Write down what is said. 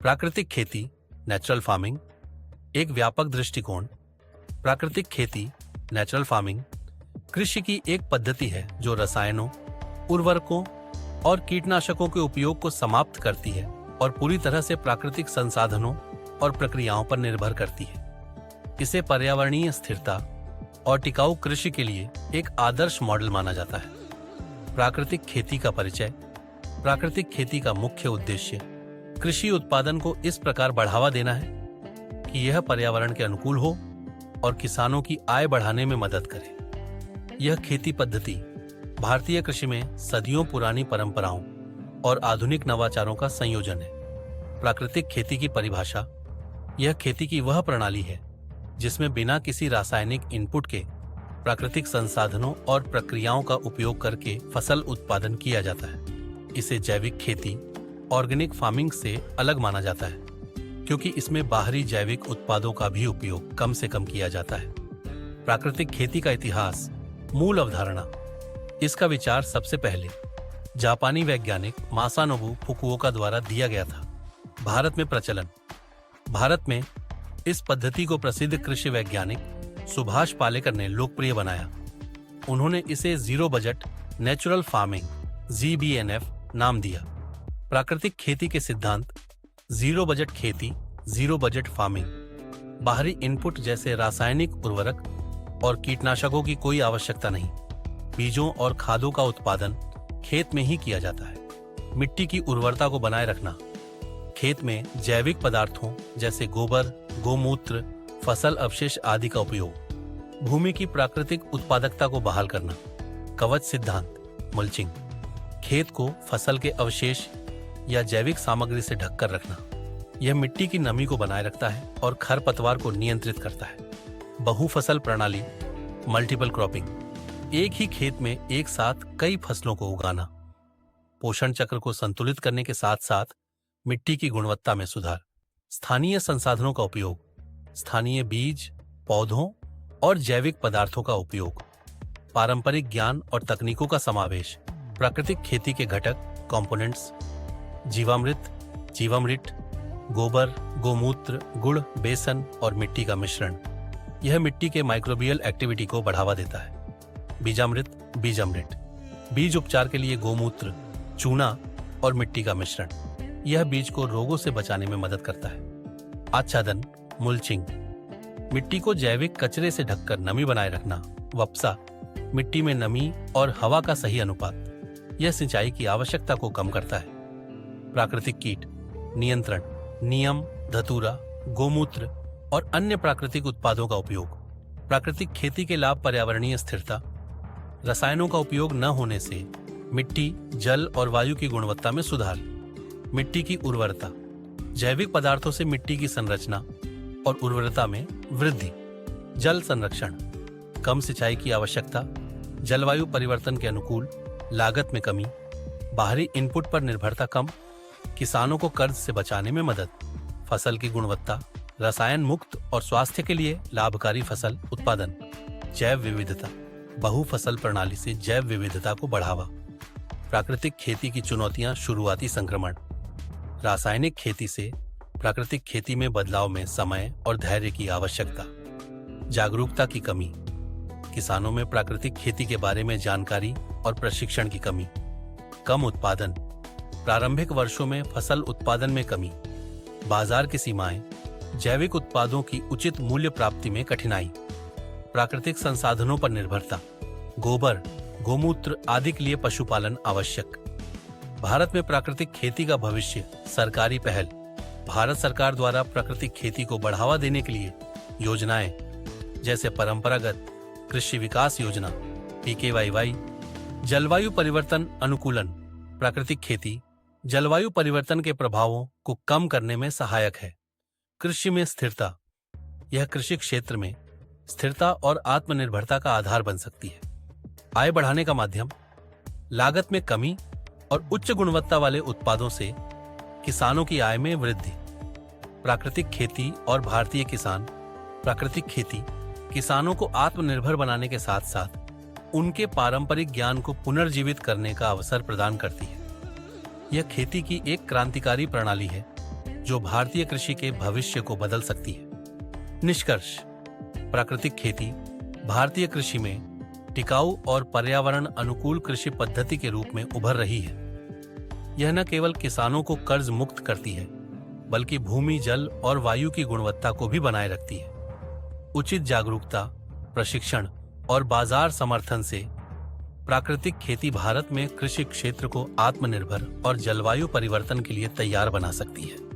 प्राकृतिक खेती, natural farming, एक व्यापक दृष्टिकोण। प्राकृतिक खेती, नेचुरल फार्मिंग, कृषि की एक पद्धति है जो रसायनों, उर्वरकों और कीटनाशकों के उपयोग को समाप्त करती है और पूरी तरह से प्राकृतिक संसाधनों और प्रक्रियाओं पर निर्भर करती है। इसे पर्यावरणीय स्थिरता और टिकाऊ कृषि के लिए एक आदर्श मॉडल माना जाता है। प्राकृतिक खेती का परिचय। प्राकृतिक खेती का मुख्य उद्देश्य कृषि उत्पादन को इस प्रकार बढ़ावा देना है कि यह पर्यावरण के अनुकूल हो और किसानों की आय बढ़ाने में मदद करे। यह खेती पद्धति भारतीय कृषि में सदियों पुरानी परंपराओं और आधुनिक नवाचारों का संयोजन है। प्राकृतिक खेती की परिभाषा। यह खेती की वह प्रणाली है जिसमें बिना किसी रासायनिक इनपुट के प्राकृतिक संसाधनों और प्रक्रियाओं का उपयोग करके फसल उत्पादन किया जाता है। इसे जैविक खेती, ऑर्गेनिक फार्मिंग से अलग माना जाता है क्योंकि इसमें बाहरी जैविक उत्पादों का भी उपयोग कम से कम किया जाता है। प्राकृतिक खेती का इतिहास। मूल अवधारणा। इसका विचार सबसे पहले जापानी वैज्ञानिक मासानोबु फुकुओका द्वारा दिया गया था। भारत में प्रचलन। भारत में इस पद्धति को प्रसिद्ध कृषि वैज्ञानिक सुभाष पालेकर ने लोकप्रिय बनाया। उन्होंने इसे zero budget natural farming (ZBNF) नाम दिया। प्राकृतिक खेती के सिद्धांत। जीरो बजट खेती, जीरो बजट फार्मिंग। बाहरी इनपुट जैसे रासायनिक उर्वरक और कीटनाशकों की कोई आवश्यकता नहीं। बीजों और खादों का उत्पादन खेत में ही किया जाता है। मिट्टी की उर्वरता को बनाए रखना। खेत में जैविक पदार्थों जैसे गोबर, गोमूत्र, फसल अवशेष आदि का उपयोग। भूमि की प्राकृतिक उत्पादकता को बहाल करना। कवच सिद्धांत, मल्चिंग। खेत को फसल के अवशेष या जैविक सामग्री से ढककर रखना। यह मिट्टी की नमी को बनाए रखता है और खरपतवार को नियंत्रित करता है। बहुफसल प्रणाली, मल्टीपल क्रॉपिंग। एक ही खेत में एक साथ कई फसलों को उगाना। पोषण चक्र को संतुलित करने के साथ साथ मिट्टी की गुणवत्ता में सुधार। स्थानीय संसाधनों का उपयोग। स्थानीय बीज, पौधों और जैविक पदार्थों का उपयोग। पारंपरिक ज्ञान और तकनीकों का समावेश। प्राकृतिक खेती के घटक, कंपोनेंट्स। जीवामृत, जीवामृत, गोबर, गोमूत्र, गुड़, बेसन और मिट्टी का मिश्रण। यह मिट्टी के माइक्रोबियल एक्टिविटी को बढ़ावा देता है। बीजामृत, बीजामृत। बीज उपचार के लिए गोमूत्र, चूना और मिट्टी का मिश्रण। यह बीज को रोगों से बचाने में मदद करता है। आच्छादन, मुल्चिंग। मिट्टी को जैविक कचरे से ढककर नमी बनाए रखना। वप्सा, मिट्टी में नमी और हवा का सही अनुपात। यह सिंचाई की आवश्यकता को कम करता है। प्राकृतिक कीट नियंत्रण। नियम, धतूरा, गोमूत्र और अन्य प्राकृतिक उत्पादों का उपयोग। प्राकृतिक खेती के लाभ। पर्यावरणीय स्थिरता। रसायनों का उपयोग न होने से मिट्टी, जल और वायु की गुणवत्ता में सुधार। मिट्टी की उर्वरता। जैविक पदार्थों से मिट्टी की संरचना और उर्वरता में वृद्धि। जल संरक्षण। कम सिंचाई की आवश्यकता। जलवायु परिवर्तन के अनुकूल। लागत में कमी। बाहरी इनपुट पर निर्भरता कम। किसानों को कर्ज से बचाने में मदद। फसल की गुणवत्ता। रसायन मुक्त और स्वास्थ्य के लिए लाभकारी फसल उत्पादन। जैव विविधता। बहुफसल प्रणाली से जैव विविधता को बढ़ावा। प्राकृतिक खेती की चुनौतियां। शुरुआती संक्रमण। रासायनिक खेती से प्राकृतिक खेती में बदलाव में समय और धैर्य की आवश्यकता। जागरूकता की कमी। किसानों में प्राकृतिक खेती के बारे में जानकारी और प्रशिक्षण की कमी। कम उत्पादन। प्रारंभिक वर्षों में फसल उत्पादन में कमी। बाजार की सीमाएं। जैविक उत्पादों की उचित मूल्य प्राप्ति में कठिनाई। प्राकृतिक संसाधनों पर निर्भरता। गोबर, गोमूत्र आदि के लिए पशुपालन आवश्यक। भारत में प्राकृतिक खेती का भविष्य। सरकारी पहल। भारत सरकार द्वारा प्राकृतिक खेती को बढ़ावा देने के लिए योजनाएं जैसे परंपरागत कृषि विकास योजना (PKYY). जलवायु परिवर्तन अनुकूलन। प्राकृतिक खेती जलवायु परिवर्तन के प्रभावों को कम करने में सहायक है। कृषि में स्थिरता। यह कृषि क्षेत्र में स्थिरता और आत्मनिर्भरता का आधार बन सकती है। आय बढ़ाने का माध्यम। लागत में कमी और उच्च गुणवत्ता वाले उत्पादों से किसानों की आय में वृद्धि। प्राकृतिक खेती और भारतीय किसान। प्राकृतिक खेती किसानों को आत्मनिर्भर बनाने के साथ साथ उनके पारंपरिक ज्ञान को पुनर्जीवित करने का अवसर प्रदान करती है। यह खेती की एक क्रांतिकारी प्रणाली है जो भारतीय कृषि के भविष्य को बदल सकती है। निष्कर्ष: प्राकृतिक खेती भारतीय कृषि में टिकाऊ और पर्यावरण अनुकूल कृषि पद्धति के रूप में उभर रही है। यह न केवल किसानों को कर्ज मुक्त करती है, बल्कि भूमि, जल और वायु की गुणवत्ता को भी बनाए रखती है। उचित जागरूकता, प्रशिक्षण और बाजार समर्थन से प्राकृतिक खेती भारत में कृषि क्षेत्र को आत्मनिर्भर और जलवायु परिवर्तन के लिए तैयार बना सकती है।